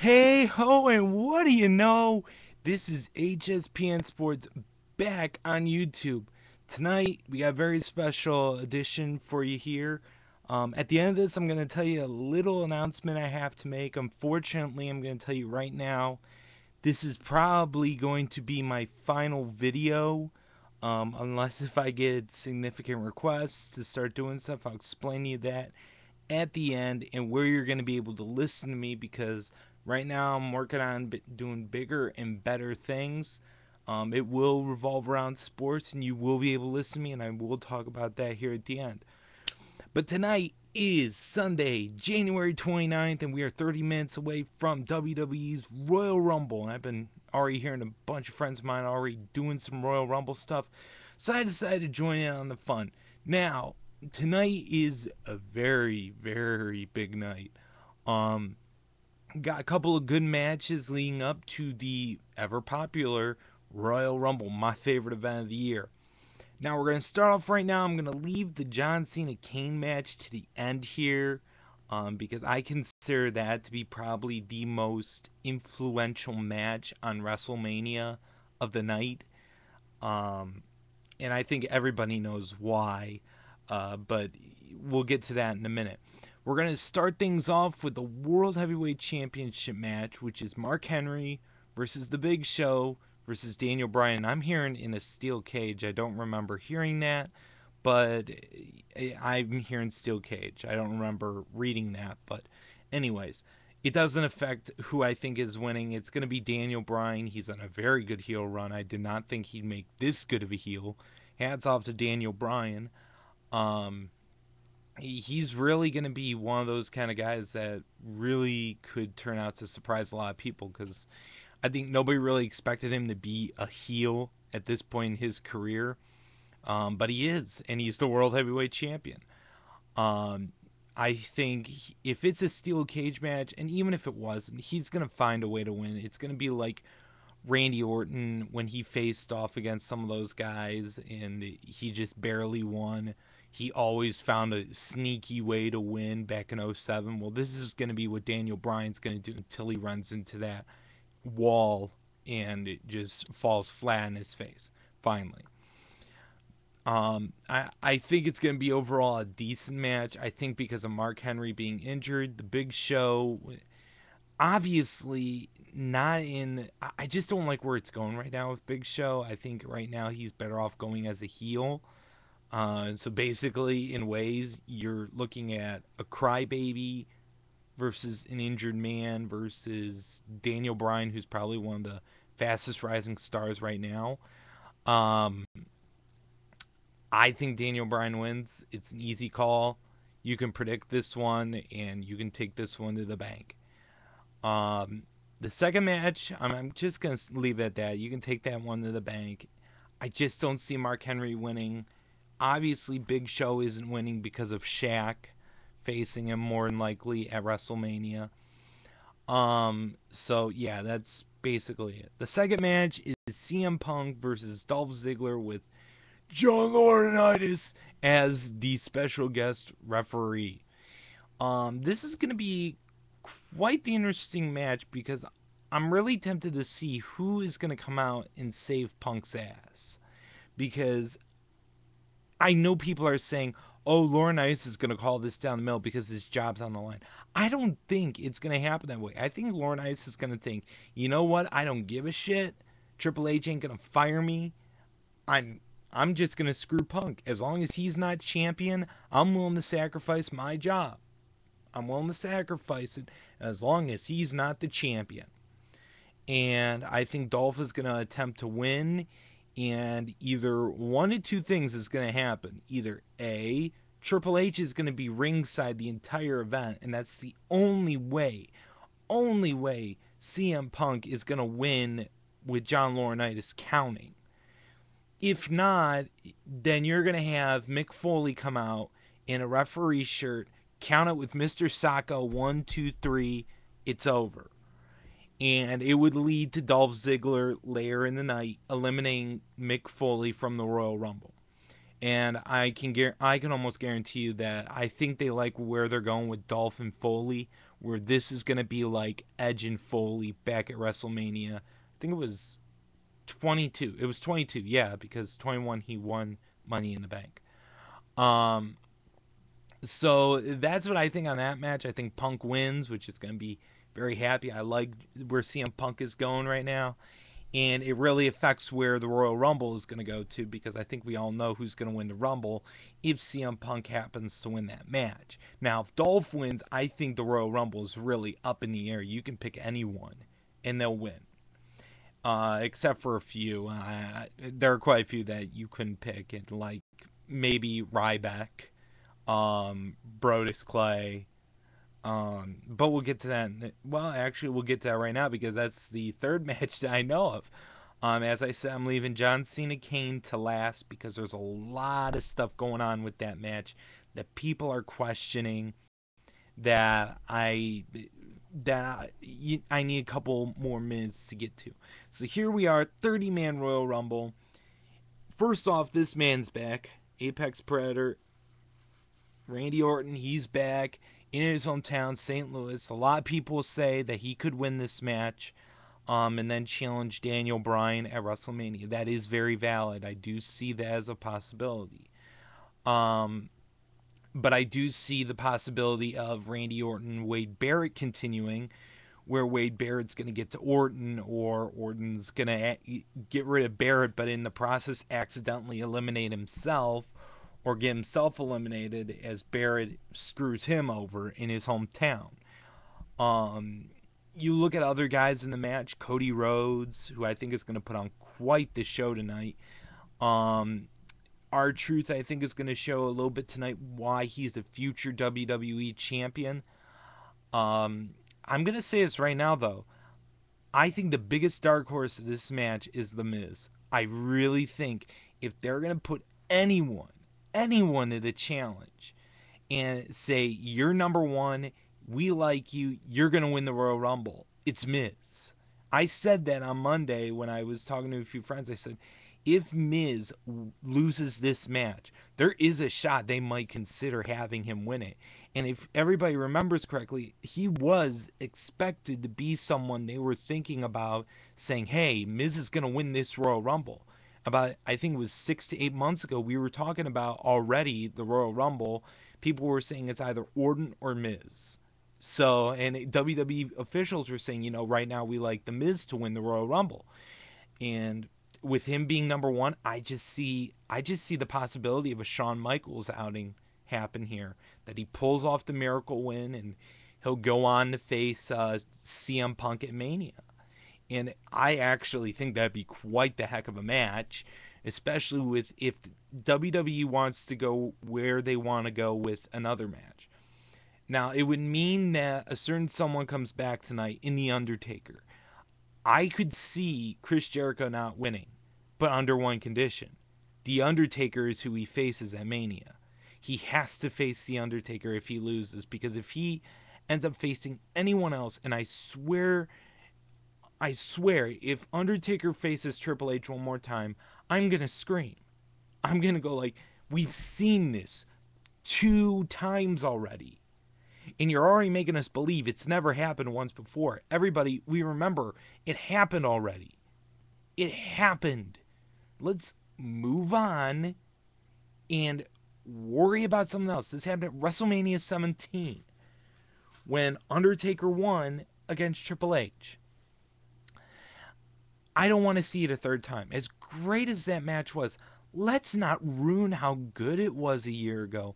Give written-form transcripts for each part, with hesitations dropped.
Hey ho, and what do you know? This is HSPN Sports back on YouTube. Tonight, we got a very special edition for you here. At the end of this, I'm going to tell you a little announcement I have to make. Unfortunately, I'm going to tell you right now, this is probably going to be my final video. Unless if I get significant requests to start doing stuff, I'll explain to you that at the end and where you're going to be able to listen to me because right now I'm working on doing bigger and better things. It will revolve around sports and you will be able to listen to me, and I will talk about that here at the end. But tonight is Sunday, January 29th, and we are 30 minutes away from WWE's Royal Rumble. And I've been already hearing a bunch of friends of mine already doing some Royal Rumble stuff, so I decided to join in on the fun. Now, tonight is a very, very big night. Um, got a couple of good matches leading up to the ever popular Royal Rumble, my favorite event of the year. Now we're going to start off right now. I'm going to leave the John Cena Kane match to the end here, because I consider that to be probably the most influential match on WrestleMania of the night. Um, and I think everybody knows why, but we'll get to that in a minute. We're going to start things off with the World Heavyweight Championship match, which is Mark Henry versus The Big Show versus Daniel Bryan. I'm hearing in a steel cage. I don't remember hearing that, but I'm hearing steel cage. I don't remember reading that, but anyways, it doesn't affect who I think is winning. It's going to be Daniel Bryan. He's on a very good heel run. I did not think he'd make this good of a heel. Hats off to Daniel Bryan. Um, he's really going to be one of those kind of guys that really could turn out to surprise a lot of people because I think nobody really expected him to be a heel at this point in his career. But he is, and he's the world heavyweight champion. Um, I think if it's a steel cage match, and even if it wasn't, he's going to find a way to win. It's going to be like Randy Orton when he faced off against some of those guys and he just barely won. He always found a sneaky way to win back in '07. Well, this is going to be what Daniel Bryan's going to do until he runs into that wall and it just falls flat in his face, finally. I think it's going to be overall a decent match. I think because of Mark Henry being injured, the Big Show obviously not in. I just don't like where it's going right now with Big Show. I think right now he's better off going as a heel. So basically, in ways, you're looking at a crybaby versus an injured man versus Daniel Bryan, who's probably one of the fastest rising stars right now. Um, I think Daniel Bryan wins. It's an easy call. You can predict this one, and you can take this one to the bank. Um, the second match, I'm just going to leave it at that. You can take that one to the bank. I just don't see Mark Henry winning. Obviously, Big Show isn't winning because of Shaq facing him more than likely at WrestleMania. So yeah, that's basically it. The second match is CM Punk versus Dolph Ziggler with John Laurinaitis as the special guest referee. This is going to be quite the interesting match because I'm really tempted to see who is going to come out and save Punk's ass. Because I know people are saying, oh, Laurinaitis is going to call this down the middle because his job's on the line. I don't think it's going to happen that way. I think Laurinaitis is going to think, you know what? I don't give a shit. Triple H ain't going to fire me. I'm I'm just gonna screw Punk. As long as he's not champion, I'm willing to sacrifice my job. I'm willing to sacrifice it as long as he's not the champion. And I think Dolph is gonna attempt to win, and either one of two things is gonna happen. Either A, Triple H is gonna be ringside the entire event, and that's the only way CM Punk is gonna win with John Laurinaitis counting. If not, then you're going to have Mick Foley come out in a referee shirt, count it with Mr. Sacco, 1, 2, 3, it's over. And it would lead to Dolph Ziggler later in the night eliminating Mick Foley from the Royal Rumble. And I can almost guarantee you that I think they like where they're going with Dolph and Foley, where this is going to be like Edge and Foley back at WrestleMania. I think it was 22. It was 22, yeah, because 21 he won Money in the Bank. Um, so that's what I think on that match. I think Punk wins, which is going to be very happy. I like where CM Punk is going right now. And it really affects where the Royal Rumble is going to go to, because I think we all know who's going to win the Rumble if CM Punk happens to win that match. Now, if Dolph wins, I think the Royal Rumble is really up in the air. You can pick anyone, and they'll win. Except for a few. There are quite a few that you couldn't pick, and like maybe Ryback, Brodus Clay. But we'll get to that. Well, actually, we'll get to that right now, because that's the third match that I know of. As I said, I'm leaving John Cena Kane to last, because there's a lot of stuff going on with that match that people are questioning. That I need a couple more minutes to get to. So here we are, 30-man Royal Rumble. First off, this man's back. Apex Predator, Randy Orton, he's back in his hometown, St. Louis. A lot of people say that he could win this match, and then challenge Daniel Bryan at WrestleMania. That is very valid. I do see that as a possibility. But I do see the possibility of Randy Orton, Wade Barrett continuing, where Wade Barrett's going to get to Orton, or Orton's going to get rid of Barrett, but in the process accidentally eliminate himself, or get himself eliminated as Barrett screws him over in his hometown. You look at other guys in the match, Cody Rhodes, who I think is going to put on quite the show tonight. R-Truth, I think, is going to show a little bit tonight why he's a future WWE champion. I'm going to say this right now, though. I think the biggest dark horse of this match is The Miz. I really think if they're going to put anyone to the challenge and say, you're number one, we like you, you're going to win the Royal Rumble, it's Miz. I said that on Monday when I was talking to a few friends. I said, if Miz loses this match, there is a shot they might consider having him win it. And if everybody remembers correctly, he was expected to be someone they were thinking about saying, hey, Miz is going to win this Royal Rumble. About, I think it was 6 to 8 months ago, we were talking about already the Royal Rumble. People were saying it's either Orton or Miz. So, and WWE officials were saying, right now we like The Miz to win the Royal Rumble. And with him being number one, I just see the possibility of a Shawn Michaels outing happen here, that he pulls off the miracle win and he'll go on to face CM Punk at Mania. And I actually think that'd be quite the heck of a match, especially with if WWE wants to go where they want to go with another match. Now, it would mean that a certain someone comes back tonight in The Undertaker. I could see Chris Jericho not winning, but under one condition. The Undertaker is who he faces at Mania. He has to face The Undertaker if he loses, because if he ends up facing anyone else, and I swear, if Undertaker faces Triple H one more time, I'm going to scream. I'm going to go like, we've seen this 2 times already. And you're already making us believe it's never happened once before. Everybody, we remember, it happened already. It happened. Let's move on and worry about something else. This happened at WrestleMania 17 when Undertaker won against Triple H. I don't want to see it a third time. As great as that match was, let's not ruin how good it was a year ago.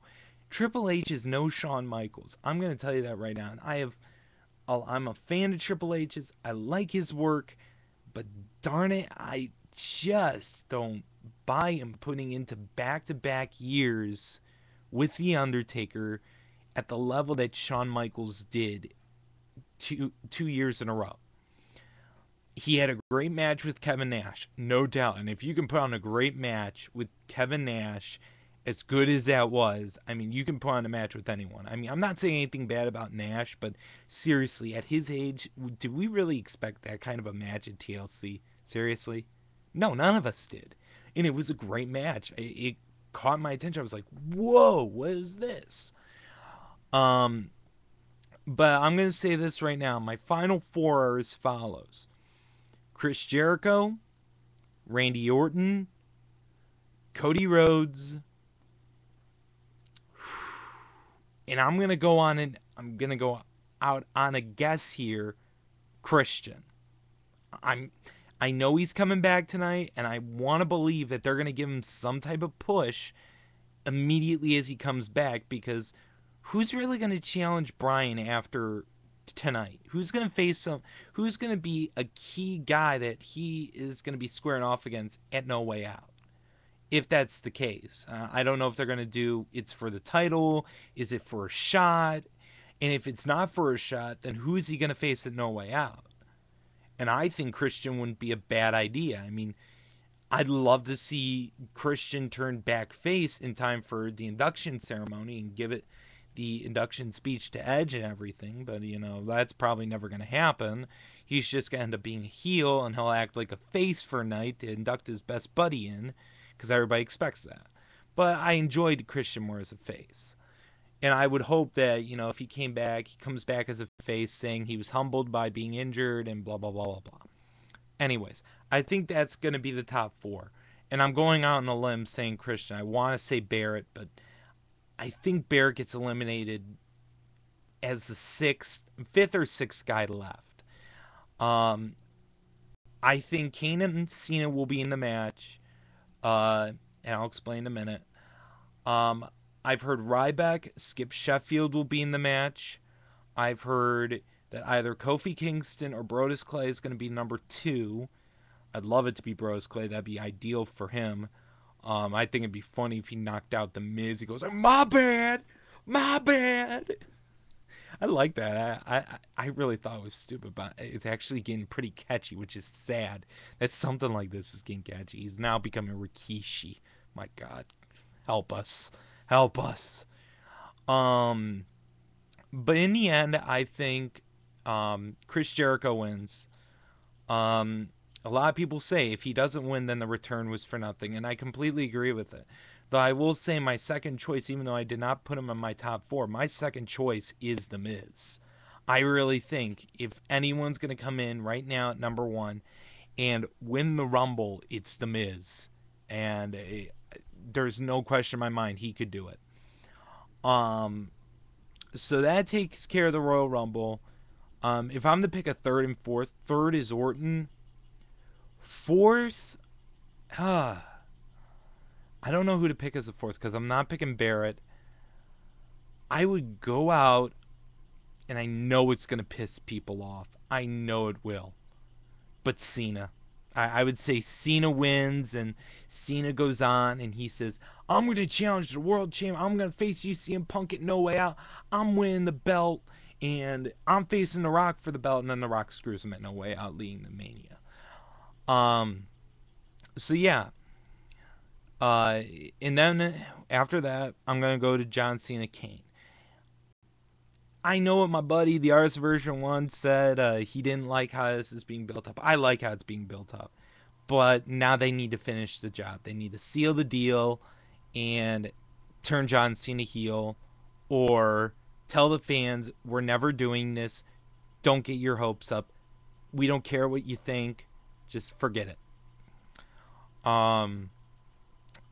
Triple H is no Shawn Michaels. I'm going to tell you that right now. And I'm a fan of Triple H's. I like his work, but darn it, I just don't buy him putting into back-to-back years with The Undertaker at the level that Shawn Michaels did two years in a row. He had a great match with Kevin Nash, no doubt. And if you can put on a great match with Kevin Nash, as good as that was, I mean, you can put on a match with anyone. I mean, I'm not saying anything bad about Nash, but seriously, at his age, did we really expect that kind of a match at TLC? Seriously? No, none of us did. And it was a great match. It caught my attention. I was like, whoa, what is this? But I'm going to say this right now. My final four are as follows: Chris Jericho, Randy Orton, Cody Rhodes, and I'm going to go out on a guess here, Christian. I'm I know he's coming back tonight, and I want to believe that they're going to give him some type of push immediately as he comes back, because who's really going to challenge Bryan after tonight? Who's going to face some? Who's going to be a key guy that he is going to be squaring off against at No Way Out? If that's the case, I don't know if they're going to do it's for the title. Is it for a shot? And if it's not for a shot, then who is he going to face at No Way Out? And I think Christian wouldn't be a bad idea. I mean, I'd love to see Christian turn back face in time for the induction ceremony and give it the induction speech to Edge and everything, but that's probably never going to happen. He's just going to end up being a heel, and he'll act like a face for a night to induct his best buddy in, because everybody expects that. But I enjoyed Christian more as a face. And I would hope that, if he comes back as a face saying he was humbled by being injured and blah, blah, blah, blah, blah. Anyways, I think that's going to be the top four. And I'm going out on a limb saying Christian. I want to say Barrett, but I think Barrett gets eliminated as the fifth or sixth guy left. I think Kane and Cena will be in the match, and I'll explain in a minute. I've heard Ryback, Skip Sheffield will be in the match. I've heard that either Kofi Kingston or Brodus Clay is going to be number 2. I'd love it to be Brodus Clay. That'd be ideal for him. I think it'd be funny if he knocked out The Miz. He goes, my bad, my bad. I like that. I really thought it was stupid, but it's actually getting pretty catchy, which is sad that something like this is getting catchy. He's now becoming Rikishi. My God, help us, help us. But in the end, I think Chris Jericho wins. A lot of people say if he doesn't win, then the return was for nothing, and I completely agree with it. Though I will say my second choice, even though I did not put him in my top 4, my second choice is The Miz. I really think if anyone's going to come in right now at number 1 and win the Rumble, it's The Miz. And there's no question in my mind he could do it. So that takes care of the Royal Rumble. If I'm to pick a third and fourth, third is Orton. Fourth, I don't know who to pick as a fourth because I'm not picking Barrett. I would go out, and I know it's going to piss people off. I know it will. But Cena. I would say Cena wins, and Cena goes on, and he says, I'm going to challenge the world champion. I'm going to face you, CM Punk, at No Way Out. I'm winning the belt, and I'm facing The Rock for the belt, and then The Rock screws him at No Way Out, leading to Mania. So yeah. And then after that, I'm going to go to John Cena Kane. I know what my buddy, the Artist Version 1, said. He didn't like how this is being built up. I like how it's being built up. But now they need to finish the job. They need to seal the deal and turn John Cena heel, or tell the fans, we're never doing this. Don't get your hopes up. We don't care what you think. Just forget it.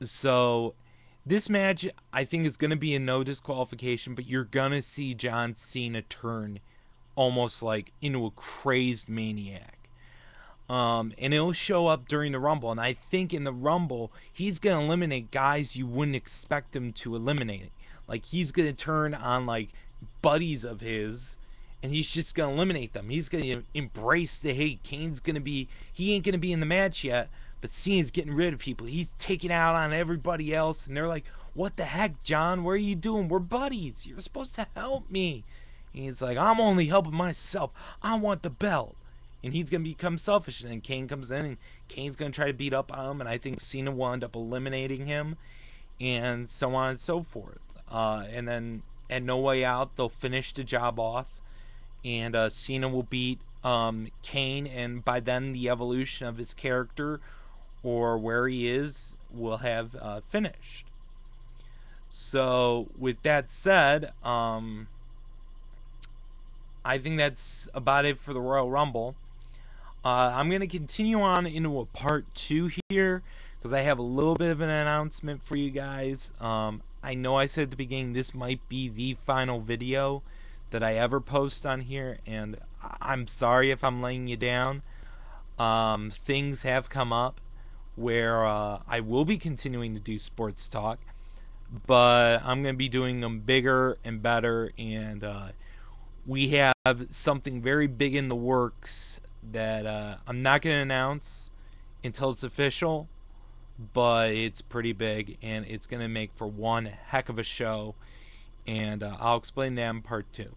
So this match, I think, is going to be a no disqualification, but you're going to see John Cena turn almost like into a crazed maniac. And it'll show up during the Rumble. And I think in the Rumble, he's going to eliminate guys you wouldn't expect him to eliminate. Like, he's going to turn on, like, buddies of his, and he's just going to eliminate them. He's going to embrace the hate. Kane's going to be, he ain't going to be in the match yet, but Cena's getting rid of people. He's taking out on everybody else, and they're like, what the heck, John? What are you doing? We're buddies. You're supposed to help me. And he's like, I'm only helping myself. I want the belt. And he's going to become selfish. And then Kane comes in, and Kane's going to try to beat up on him, and I think Cena will end up eliminating him, and so on and so forth. And then at No Way Out, they'll finish the job off, and Cena will beat Kane, and by then the evolution of his character or where he is will have finished. So with that said, I think that's about it for the Royal Rumble. I'm going to continue on into a part 2 here because I have a little bit of an announcement for you guys. I know I said at the beginning this might be the final video that I ever post on here, and I'm sorry if I'm laying you down. Things have come up where I will be continuing to do sports talk, but I'm going to be doing them bigger and better, and we have something very big in the works that I'm not going to announce until it's official, but it's pretty big and it's going to make for one heck of a show. And I'll explain that in part 2.